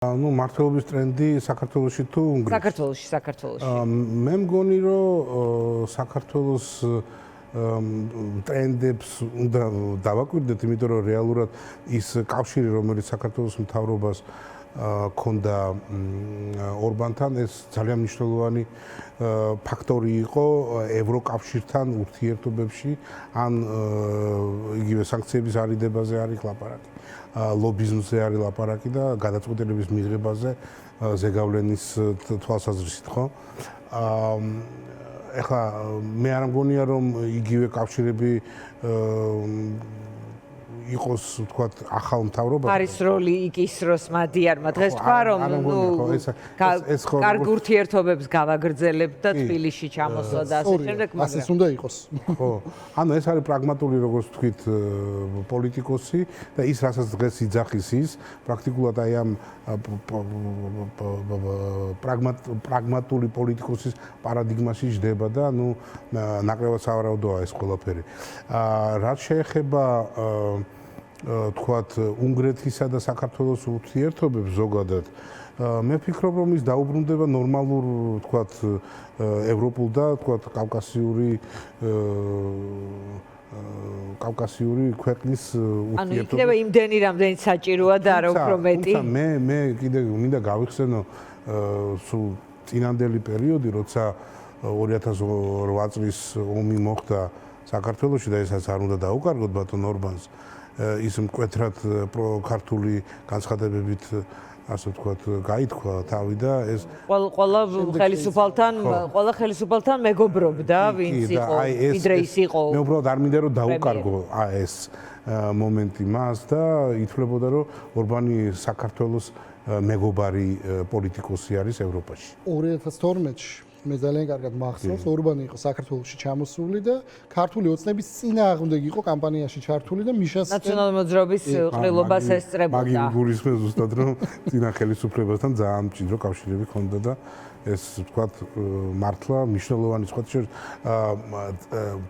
ну მართლობის ტრენდი საქართველოში თუ უნგრეთში? საქართველოში. მე მგონი რომ საქართველოს ტრენდებს უნდა დავაკვირდეთ, იმიტომ რომ რეალურად ის კავშირი, რომელიც საქართველოს მთავრობას ქონდა ორბანთან, ეს ძალიან მნიშვნელოვანი ფაქტორი იყო ევროკავშირთან ურთიერთობებში, ან იგივე სანქციების არიდებაზე არის ლაპარაკი. ლობიზმზე არის ლაპარაკი და გადაწყვეტილების მიღებაზე ზეგავლენის თვალსაზრისით, ხო? ეხლა მე არ მგონია რომ იგივე კავშირები იყოს, ვთქვათ, ახალ მთავრობასთან. არის როლი იკისროს მადიარმა. დღეს თქვა რომ კარგ ურთიერთობებს გავაგრძელებთ და თბილისში ჩამოსვა და ასე შემდეგ, მაგრამ ასე უნდა იყოს. ხო. ანუ ეს არის პრაგმატული, როგორც თქვით, პოლიტიკოსი და ის რასაც დღეს იძახის ის, პრაქტიკულად აი ამ პრაგმატული პოლიტიკოსის პარადიგმაში ჯდება და ნუ ნაკლებად სავარაუდოა ეს ყველაფერი. რაც შეეხება თქვათ უნგრეთისა და საქართველოს ურთიერთობებს ზოგადად მე ვფიქრობ რომ ის დაუბრუნდება ნორმალურ თქვათ ევროპულ და თქვათ კავკასიური ქვეყნის ურთიერთობებს. ანუ იქნება იმდენი რამდენიც საჭიროა და არა უფრო მეტი. მე კიდე მინდა გავიხსენო სულ წინანდელი პერიოდი, როცა 2008 წლის ომი მოხდა საქართველოში და ესაც არ უნდა დაუკარგოთ ბატონ ორბანს. ის მკვეთრად პროქართული განცხადებებით ასე ვთქვათ გაითქვა თავი და ეს ყველა ხელისუფალთან მეგობრობდა ვინც იყო ვიდრე ის იყო მე უბრალოდ არ მინდა რომ დაუკარგო ეს მომენტი მას და ითვლებოდა რომ ორბანი საქართველოს მეგობარი პოლიტიკოსი არის ევროპაში 2012-ში მე ძალიან კარგად მახსოვს, ორბანი იყო საქართველოში ჩამოსული და ქართული ოცნების წინააღმდეგ იყო კამპანიაში ჩართული და მიშას ნაციონალური მოძრაობის ყრილობას ესწრებოდა. მაგ გულისხმობს ზუსტად რომ წინა ხელისუფლებასთან ძალიან მჭიდრო კავშირები ჰქონდა და ეს ვთქვათ მართლა მნიშვნელოვანი სხვა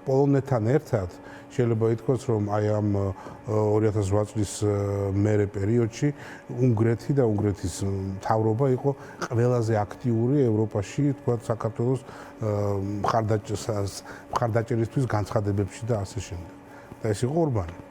პოლონეთთან ერთად შეიძლება ითქვას რომ აი ამ 2008 წლის მერე პერიოდში უნგრეთი და უნგრეთის მთავრობა იყო ყველაზე აქტიური ევროპაში ვთქვათ საქართველოს მხარდაჭერისთვის განცხადებებში და ასე შემდეგ. და ეს იყო ორბანი.